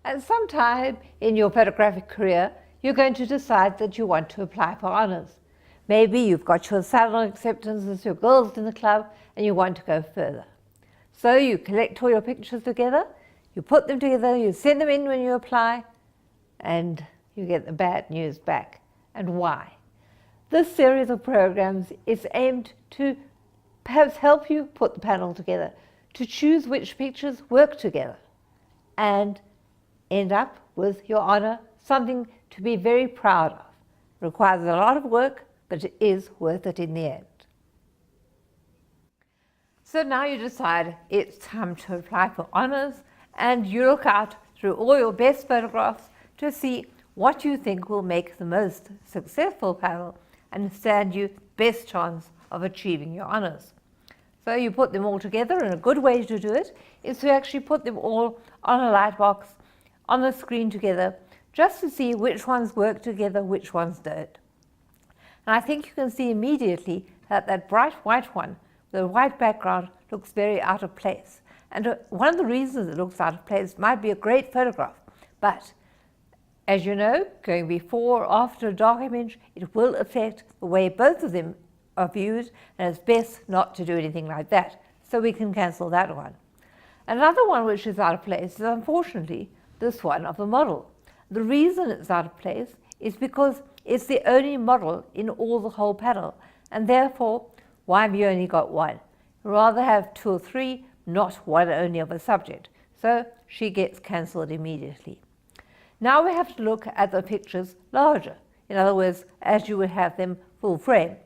And sometime in your photographic career, you're going to decide that you want to apply for honours. Maybe you've got your salon acceptance as your girls in the club and you want to go further. So you collect all your pictures together, you put them together, you send them in when you apply, and you get the bad news back. And why? This series of programs is aimed to perhaps help you put the panel together, to choose which pictures work together, and end up with your honour, something to be very proud of. It requires a lot of work, but it is worth it in the end. So now you decide it's time to apply for honours, and you look out through all your best photographs to see what you think will make the most successful panel and stand you best chance of achieving your honours. So you put them all together, and a good way to do it is to actually put them all on a light box on the screen together, just to see which ones work together, which ones don't. And I think you can see immediately that that bright white one, the white background, looks very out of place. And one of the reasons it looks out of place might be a great photograph, but as you know, going before or after a dark image, it will affect the way both of them are viewed, and it's best not to do anything like that. So we can cancel that one. Another one which is out of place is unfortunately this one of the model. The reason it's out of place is because it's the only model in all the whole panel, and therefore, why have you only got one? You'd rather have two or three, not one only of a subject. So she gets cancelled immediately. Now we have to look at the pictures larger, in other words, as you would have them full frame.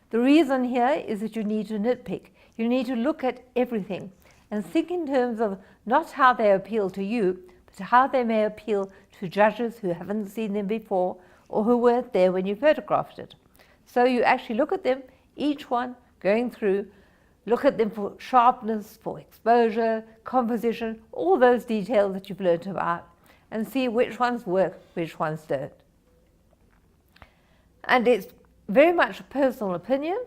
The reason here is that you need to nitpick. You need to look at everything and think in terms of not how they appeal to you, but how they may appeal to judges who haven't seen them before or who weren't there when you photographed it. So you actually look at them, each one going through, look at them for sharpness, for exposure, composition, all those details that you've learned about, and see which ones work, which ones don't. And it's very much a personal opinion,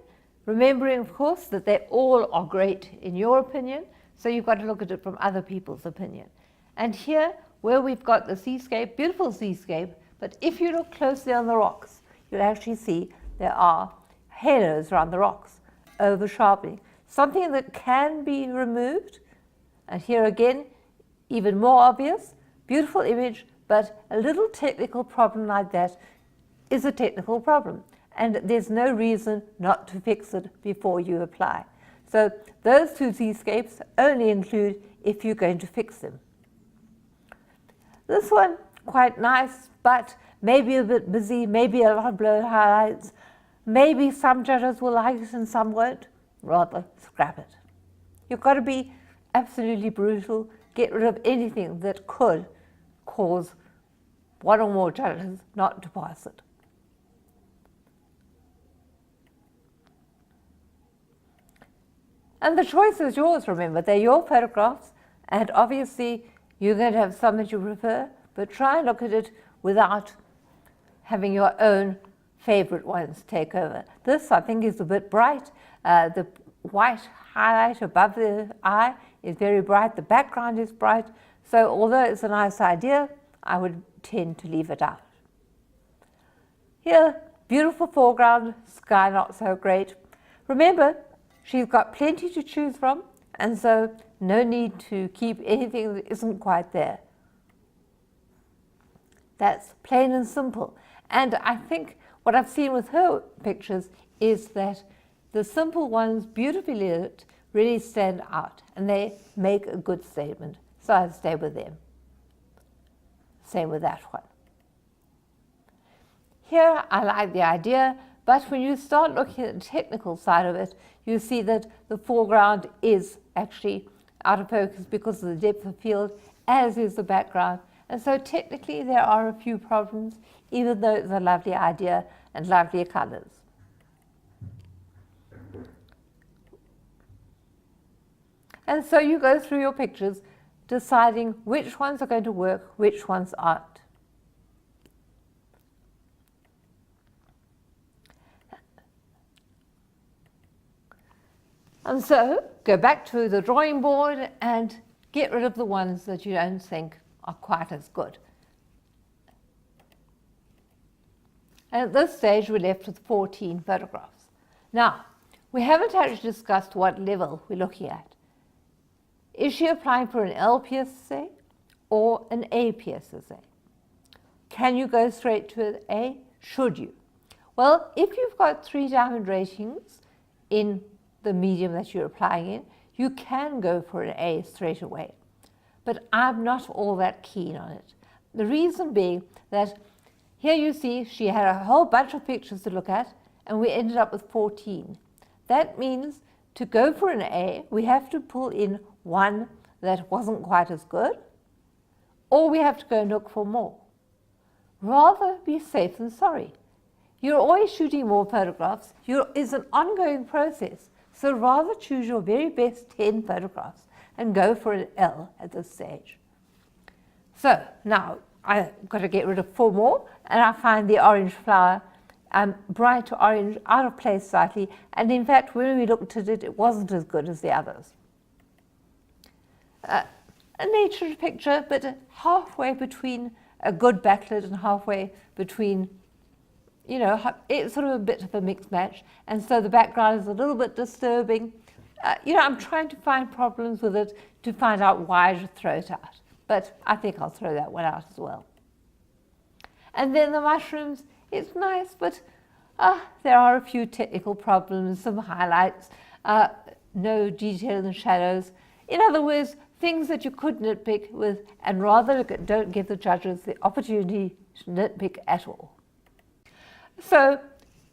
remembering, of course, that they all are great in your opinion, so you've got to look at it from other people's opinion. And here, where we've got the seascape, beautiful seascape, but if you look closely on the rocks, you'll actually see there are halos around the rocks, over-sharpening, something that can be removed. And here again, even more obvious, beautiful image, but a little technical problem like that is a technical problem, and there's no reason not to fix it before you apply. So those two seascapes only include if you're going to fix them. This one, quite nice, but maybe a bit busy, maybe a lot of blurred highlights. Maybe some judges will like it and some won't. Rather, scrap it. You've got to be absolutely brutal, get rid of anything that could cause one or more judges not to pass it. And the choice is yours, remember. They're your photographs, and obviously you're going to have some that you prefer, but try and look at it without having your own favorite ones take over. This, I think, is a bit bright. The white highlight above the eye is very bright. The background is bright. So although it's a nice idea, I would tend to leave it out. Here, beautiful foreground, sky not so great. Remember, she's got plenty to choose from, and so no need to keep anything that isn't quite there. That's plain and simple. And I think what I've seen with her pictures is that the simple ones, beautifully lit, really stand out, and they make a good statement. So I'd stay with them. Same with that one. Here, I like the idea, but when you start looking at the technical side of it, you see that the foreground is actually out of focus because of the depth of field, as is the background. And so technically there are a few problems, even though it's a lovely idea and lovely colors. And so you go through your pictures, deciding which ones are going to work, which ones aren't. And so go back to the drawing board and get rid of the ones that you don't think are quite as good. And at this stage, we're left with 14 photographs. Now, we haven't actually discussed what level we're looking at. Is she applying for an LPSSA or an APSSA? Can you go straight to an A? Should you? Well, if you've got 3 diamond ratings in the medium that you're applying in, you can go for an A straight away. But I'm not all that keen on it. The reason being that here you see she had a whole bunch of pictures to look at, and we ended up with 14. That means to go for an A, we have to pull in one that wasn't quite as good, or we have to go and look for more. Rather be safe than sorry. You're always shooting more photographs. It's an ongoing process. So rather choose your very best 10 photographs and go for an L at this stage. So now I've got to get rid of 4 more, and I find the orange flower bright orange, out of place slightly, and in fact when we looked at it, it wasn't as good as the others. A nature picture, but halfway between a good backlit and halfway between, you know, it's sort of a bit of a mixed match, and so the background is a little bit disturbing. You know, I'm trying to find problems with it to find out why I should throw it out, but I think I'll throw that one out as well. And then the mushrooms, it's nice, but there are a few technical problems, some highlights, no detail in the shadows. In other words, things that you could nitpick with, and rather don't give the judges the opportunity to nitpick at all. So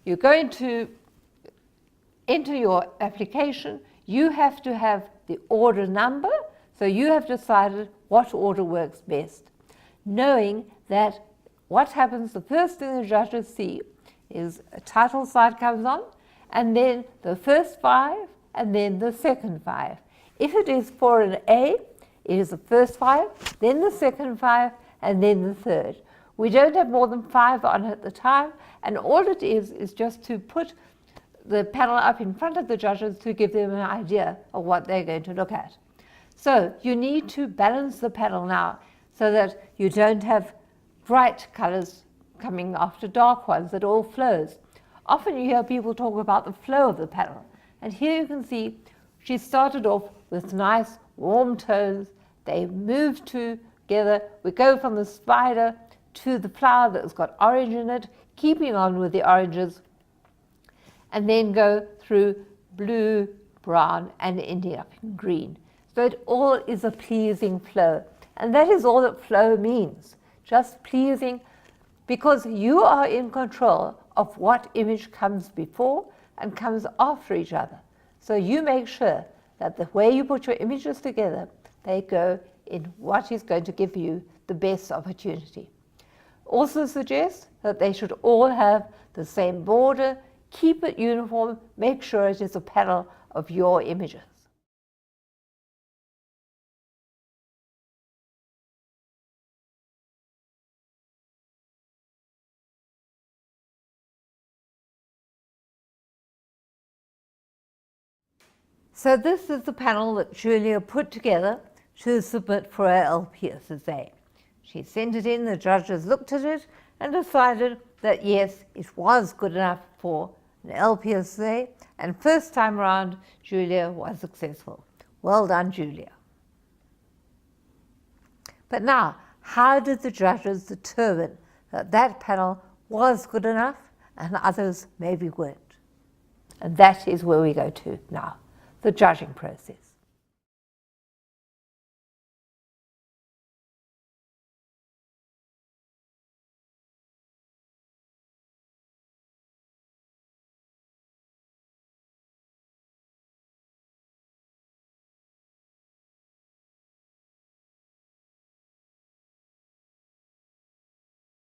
you're going to enter your application. You have to have the order number, so you have decided what order works best, knowing that what happens, the first thing the judges see is a title slide comes on, and then the first 5, and then the second 5. If it is for an A, it is the first 5, then the second 5, and then the third. We don't have more than 5 on at the time, and all it is just to put the panel up in front of the judges to give them an idea of what they're going to look at. So you need to balance the panel now so that you don't have bright colors coming after dark ones, that all flows. Often you hear people talk about the flow of the panel, and here you can see she started off with nice warm tones. They move together. We go from the spider to the flower that's got orange in it, keeping on with the oranges, and then go through blue, brown, and ending up in green. So it all is a pleasing flow, and that is all that flow means, just pleasing, because you are in control of what image comes before and comes after each other. So you make sure that the way you put your images together, they go in what is going to give you the best opportunity. Also suggest that they should all have the same border, keep it uniform, make sure it is a panel of your images. So this is the panel that Julia put together to submit for her LPSSA. She sent it in, the judges looked at it and decided that yes, it was good enough for an LPSSA, and first time around, Julia was successful. Well done, Julia. But now, how did the judges determine that that panel was good enough and others maybe weren't? And that is where we go to now, the judging process.